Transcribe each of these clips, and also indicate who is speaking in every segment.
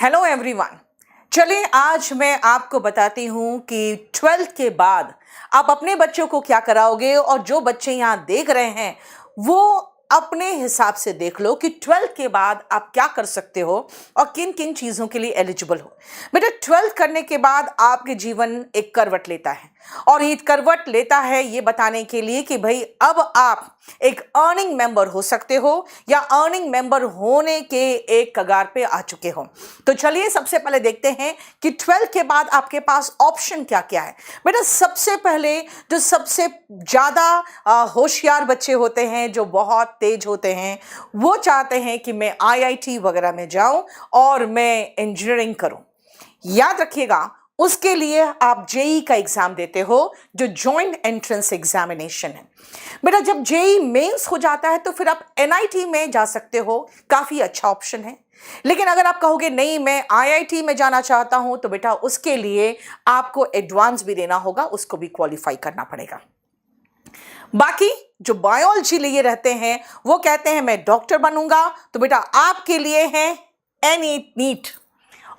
Speaker 1: Hello everyone. चलिए आज मैं आपको बताती हूँ कि 12th के बाद आप अपने बच्चों को क्या कराओगे, और जो बच्चे यहाँ देख रहे हैं वो अपने हिसाब से देख लो कि 12th के बाद आप क्या कर सकते हो और किन किन चीज़ों के लिए एलिजिबल हो। बेटा 12th करने के बाद आपके जीवन एक करवट लेता है, और ये करवट लेता है ये बताने के लिए कि भाई अब आप एक अर्निंग मेंबर हो सकते हो या अर्निंग मेंबर होने के एक कगार पे आ चुके हो। तो चलिए सबसे पहले देखते हैं कि 12th के बाद आपके पास ऑप्शन क्या क्या है। बेटा सबसे पहले जो सबसे ज़्यादा होशियार बच्चे होते हैं, जो बहुत तेज होते हैं, वो चाहते हैं कि मैं आईआईटी वगैरह में जाऊं और मैं इंजीनियरिंग करूं। याद रखिएगा, उसके लिए आप जेई का एग्जाम देते हो, जो जॉइंट एंट्रेंस एग्जामिनेशन है। बेटा जब जेई मेंस हो जाता है तो फिर आप एनआईटी में जा सकते हो, काफ़ी अच्छा ऑप्शन है। लेकिन अगर आप कहोगे नहीं मैं आईआईटी में जाना चाहता हूं, तो बेटा उसके लिए आपको एडवांस भी देना होगा, उसको भी क्वालिफाई करना पड़ेगा। बाकी जो बायोलॉजी लिए रहते हैं वो कहते हैं मैं डॉक्टर बनूंगा, तो बेटा आपके लिए है नीट।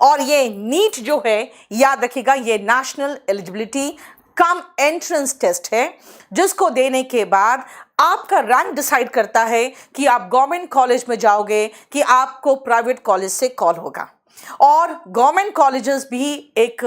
Speaker 1: और ये नीट जो है, याद रखिएगा, ये national eligibility cum entrance test है, जिसको देने के बाद आपका रैंक डिसाइड करता है कि आप गवर्नमेंट कॉलेज में जाओगे कि आपको प्राइवेट कॉलेज से कॉल होगा। और गवर्नमेंट कॉलेजेस भी एक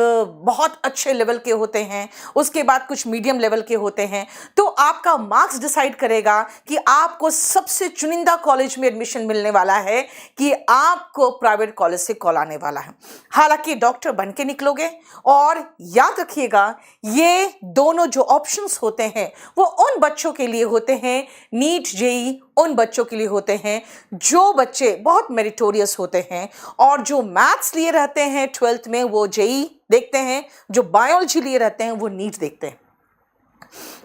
Speaker 1: बहुत अच्छे लेवल के होते हैं, उसके बाद कुछ मीडियम लेवल के होते हैं। तो आपका मार्क्स डिसाइड करेगा कि आपको सबसे चुनिंदा कॉलेज में एडमिशन मिलने वाला है कि आपको प्राइवेट कॉलेज से कॉल आने वाला है। हालांकि डॉक्टर बन के निकलोगे। और याद रखिएगा, ये दोनों जो ऑप्शंस होते हैं वो उन बच्चों के लिए होते हैं, नीट जेई उन बच्चों के लिए होते हैं जो बच्चे बहुत मेरिटोरियस होते हैं, और जो मैथ्स लिए रहते हैं 12th में वो जेई देखते हैं, जो बायोलॉजी लिए रहते हैं वो नीट देखते हैं।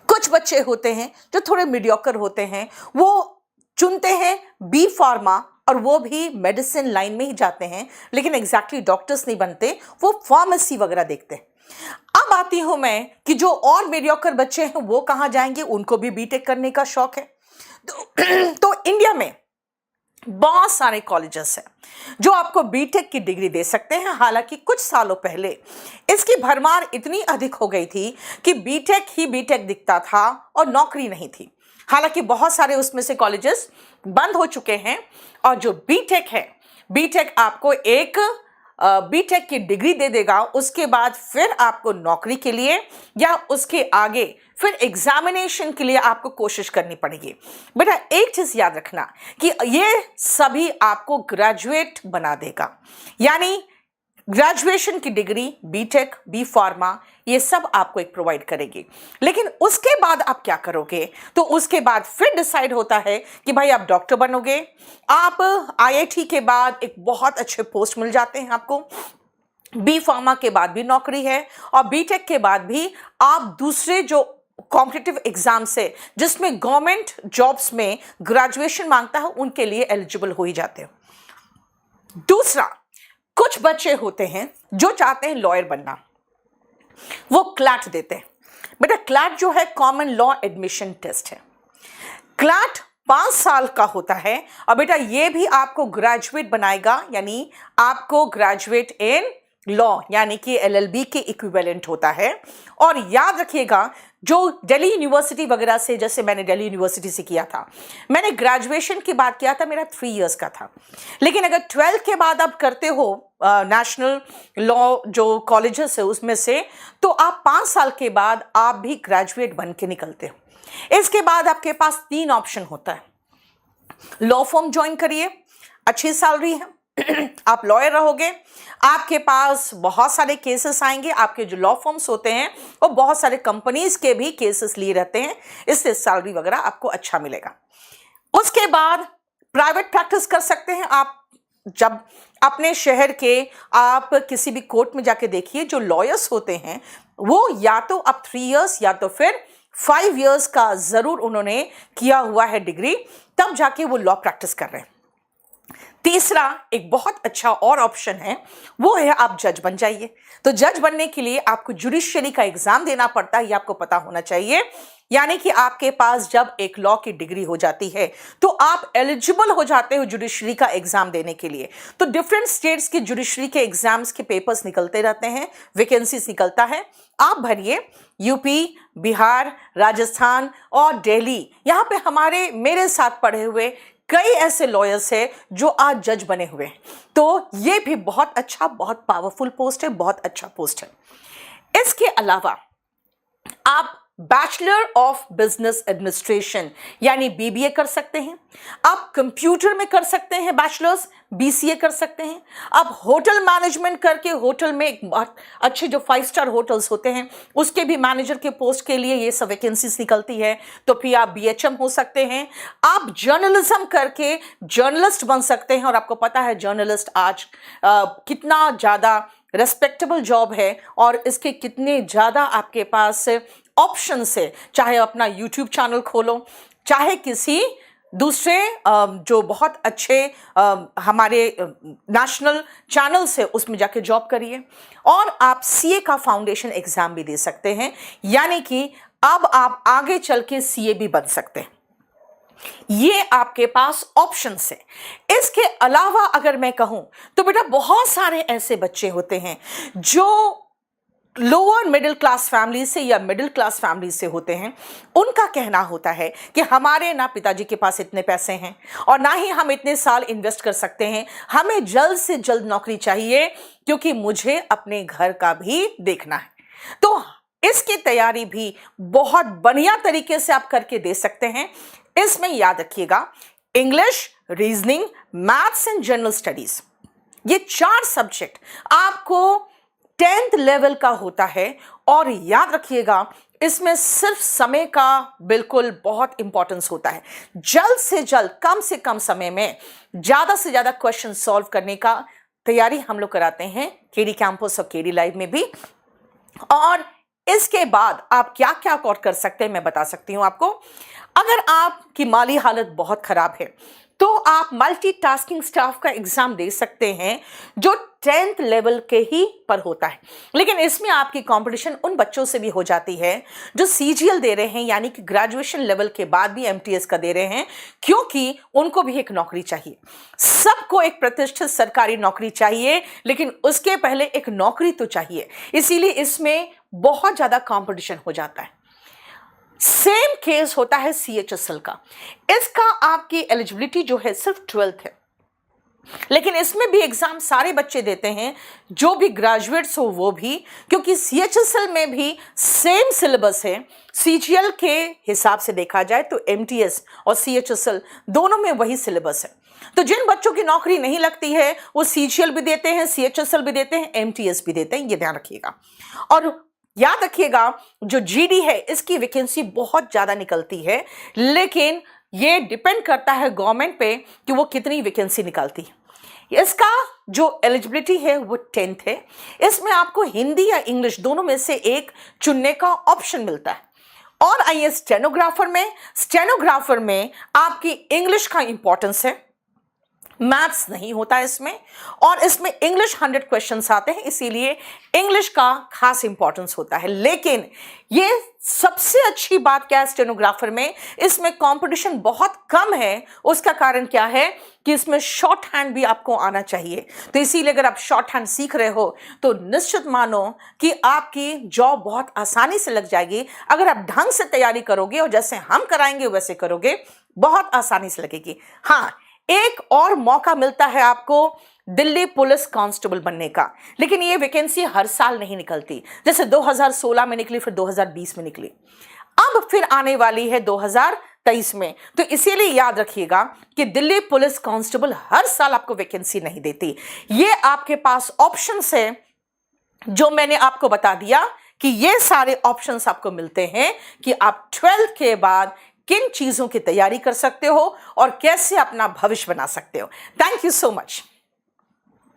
Speaker 1: कुछ बच्चे होते हैं जो थोड़े मीडियोकर होते हैं, वो चुनते हैं बी फार्मा, और वो भी मेडिसिन लाइन में ही जाते हैं, लेकिन एग्जैक्टली डॉक्टर्स नहीं बनते, वो फार्मेसी वगैरह देखते हैं। अब आती हूं मैं कि जो और मीडियोकर बच्चे हैं वो कहाँ जाएंगे, उनको भी बीटेक करने का शौक है। तो इंडिया में बहुत सारे कॉलेजेस हैं जो आपको बीटेक की डिग्री दे सकते हैं। हालांकि कुछ सालों पहले इसकी भरमार इतनी अधिक हो गई थी कि बीटेक ही बीटेक दिखता था और नौकरी नहीं थी। हालांकि बहुत सारे उसमें से कॉलेजेस बंद हो चुके हैं, और जो बीटेक है, बीटेक आपको एक बीटेक की डिग्री दे देगा। उसके बाद फिर आपको नौकरी के लिए या उसके आगे फिर एग्जामिनेशन के लिए आपको कोशिश करनी पड़ेगी। बेटा एक चीज याद रखना कि ये सभी आपको ग्रेजुएट बना देगा, यानी ग्रेजुएशन की डिग्री बीटेक, बी फार्मा, ये सब आपको एक प्रोवाइड करेगी। लेकिन उसके बाद आप क्या करोगे, तो उसके बाद फिर डिसाइड होता है कि भाई आप डॉक्टर बनोगे, आप आईआईटी के बाद एक बहुत अच्छे पोस्ट मिल जाते हैं आपको, बी फार्मा के बाद भी नौकरी है, और बीटेक के बाद भी आप दूसरे जो कॉम्पिटिटिव एग्जाम से जिसमें गवर्नमेंट जॉब्स में ग्रेजुएशन मांगता है उनके लिए एलिजिबल हो ही जाते हो। दूसरा, कुछ बच्चे होते हैं जो चाहते हैं लॉयर बनना, वो क्लैट देते हैं। बेटा क्लैट जो है कॉमन लॉ एडमिशन टेस्ट है। क्लैट 5 साल का होता है, और बेटा ये भी आपको ग्रेजुएट बनाएगा, यानी आपको ग्रेजुएट इन लॉ यानी कि एलएलबी के इक्विवेलेंट होता है। और याद रखिएगा, जो दिल्ली यूनिवर्सिटी वगैरह से, जैसे मैंने दिल्ली यूनिवर्सिटी से किया था, मैंने ग्रेजुएशन की बात किया था, मेरा 3 इयर्स का था। लेकिन अगर 12th के बाद आप करते हो नेशनल लॉ जो कॉलेजेस है उसमें से, तो आप 5 साल के बाद आप भी ग्रेजुएट बन के निकलते हो। इसके बाद आपके पास 3 ऑप्शन होता है। लॉ फर्म ज्वाइन करिए, अच्छी सैलरी है, आप लॉयर रहोगे, आपके पास बहुत सारे केसेस आएंगे। आपके जो लॉ फर्म्स होते हैं वो बहुत सारे कंपनीज के भी केसेस लिए रहते हैं, इससे सैलरी वगैरह आपको अच्छा मिलेगा। उसके बाद प्राइवेट प्रैक्टिस कर सकते हैं आप। जब अपने शहर के आप किसी भी कोर्ट में जाके देखिए, जो लॉयर्स होते हैं वो या तो अब 3 इयर्स या तो फिर 5 इयर्स का जरूर उन्होंने किया हुआ है डिग्री, तब जाके वो लॉ प्रैक्टिस कर रहे हैं। तीसरा एक बहुत अच्छा और ऑप्शन है, वो है आप जज बन जाइए। तो जज बनने के लिए आपको जुडिशरी का एग्जाम देना पड़ता है, ये आपको पता होना चाहिए। यानी कि आपके पास जब एक लॉ की डिग्री हो जाती है तो आप एलिजिबल हो जाते हो जुडिशरी का एग्जाम देने के लिए। तो डिफरेंट स्टेट्स के जुडिशरी के एग्जाम्स के पेपर्स निकलते रहते हैं, वैकेंसीज निकलता है, आप भरिए। यूपी, बिहार, राजस्थान और दिल्ली, यहाँ पे मेरे साथ पढ़े हुए कई ऐसे लॉयर्स हैं जो आज जज बने हुए हैं। तो ये भी बहुत अच्छा, बहुत पावरफुल पोस्ट है, बहुत अच्छा पोस्ट है। इसके अलावा आप बैचलर ऑफ बिजनेस एडमिनिस्ट्रेशन यानी बीबीए कर सकते हैं। आप कंप्यूटर में कर सकते हैं बैचलर्स, बीसीए कर सकते हैं। आप होटल मैनेजमेंट करके होटल में एक बहुत अच्छे जो 5 स्टार होटल्स होते हैं उसके भी मैनेजर के पोस्ट के लिए ये सब वैकेंसीज निकलती है, तो फिर आप बीएचएम हो सकते हैं। आप जर्नलिज्म करके जर्नलिस्ट बन सकते हैं, और आपको पता है जर्नलिस्ट आज कितना ज़्यादा रेस्पेक्टेबल जॉब है और इसके कितने ज़्यादा आपके पास ऑप्शंस है। चाहे अपना यूट्यूब चैनल खोलो, चाहे किसी दूसरे जो बहुत अच्छे हमारे नेशनल चैनल्स है उसमें जाके जॉब करिए, और आप सीए का फाउंडेशन एग्जाम भी दे सकते हैं। यानी कि अब आप आगे चल के सीए भी बन सकते हैं। ये आपके पास ऑप्शंस है। इसके अलावा अगर मैं कहूं तो बेटा बहुत सारे ऐसे बच्चे होते हैं जो लोअर मिडिल क्लास फैमिली से या मिडिल क्लास फैमिली से होते हैं। उनका कहना होता है कि हमारे ना पिताजी के पास इतने पैसे हैं और ना ही हम इतने साल इन्वेस्ट कर सकते हैं, हमें जल्द से जल्द नौकरी चाहिए क्योंकि मुझे अपने घर का भी देखना है। तो इसकी तैयारी भी बहुत बढ़िया तरीके से आप करके दे सकते हैं। इसमें याद रखिएगा English, reasoning, maths and general studies, ये 4 सब्जेक्ट आपको 10th लेवल का होता है। और याद रखिएगा इसमें सिर्फ समय का बिल्कुल बहुत इंपॉर्टेंस होता है। जल्द से जल्द, कम से कम समय में ज्यादा से ज्यादा क्वेश्चन सॉल्व करने का तैयारी हम लोग कराते हैं केडी कैंपस और केडी लाइव में भी। और इसके बाद आप क्या क्या और कर सकते हैं मैं बता सकती हूं आपको। अगर आपकी माली हालत बहुत खराब है तो आप मल्टीटास्किंग स्टाफ का एग्जाम दे सकते हैं जो 10th लेवल के ही पर होता है। लेकिन इसमें आपकी कंपटीशन उन बच्चों से भी हो जाती है जो सीजीएल दे रहे हैं, यानी कि ग्रेजुएशन लेवल के बाद भी एमटीएस का दे रहे हैं, क्योंकि उनको भी एक नौकरी चाहिए। सबको एक प्रतिष्ठित सरकारी नौकरी चाहिए, लेकिन उसके पहले एक नौकरी तो चाहिए, इसीलिए इसमें बहुत ज्यादा कंपटीशन हो जाता है। सेम केस होता है सीएचएसएल का। इसका आपकी एलिजिबिलिटी जो है सिर्फ 12th है, लेकिन इसमें भी एग्जाम सारे बच्चे देते हैं जो भी ग्रेजुएट्स हो वो भी, क्योंकि सीएचएसएल में भी सेम सिलेबस है। सीजीएल के हिसाब से देखा जाए तो एमटीएस और सीएचएसएल दोनों में वही सिलेबस है। तो जिन बच्चों की नौकरी नहीं लगती है वो सीजीएल भी देते हैं, सीएचएसएल भी देते हैं, एमटीएस भी देते हैं, ये ध्यान रखिएगा। और याद रखिएगा जो जीडी है इसकी वैकेंसी बहुत ज्यादा निकलती है, लेकिन ये डिपेंड करता है गवर्नमेंट पे कि वो कितनी वैकेंसी निकालती है। इसका जो एलिजिबिलिटी है वो 10th है। इसमें आपको हिंदी या इंग्लिश दोनों में से एक चुनने का ऑप्शन मिलता है। और आइए स्टेनोग्राफर में आपकी इंग्लिश का इंपॉर्टेंस है, मैथ्स नहीं होता इसमें, और इसमें इंग्लिश 100 क्वेश्चंस आते हैं, इसीलिए इंग्लिश का खास इंपॉर्टेंस होता है। लेकिन ये सबसे अच्छी बात क्या है स्टेनोग्राफर में, इसमें कंपटीशन बहुत कम है। उसका कारण क्या है कि इसमें शॉर्ट हैंड भी आपको आना चाहिए। तो इसीलिए अगर आप शॉर्ट हैंड सीख रहे हो तो निश्चित मानो कि आपकी जॉब बहुत आसानी से लग जाएगी। अगर आप ढंग से तैयारी करोगे और जैसे हम कराएंगे वैसे करोगे, बहुत आसानी से लगेगी। हाँ, एक और मौका मिलता है आपको दिल्ली पुलिस कांस्टेबल बनने का, लेकिन ये वैकेंसी हर साल नहीं निकलती। जैसे 2016 में निकली, फिर 2020 में निकली, अब फिर आने वाली है 2023 में। तो इसीलिए याद रखिएगा कि दिल्ली पुलिस कांस्टेबल हर साल आपको वैकेंसी नहीं देती। ये आपके पास ऑप्शंस है जो मैंने आपको बता दिया कि ये सारे ऑप्शंस आपको मिलते हैं कि आप 12th के बाद किन चीजों की तैयारी कर सकते हो और कैसे अपना भविष्य बना सकते हो। Thank you so much.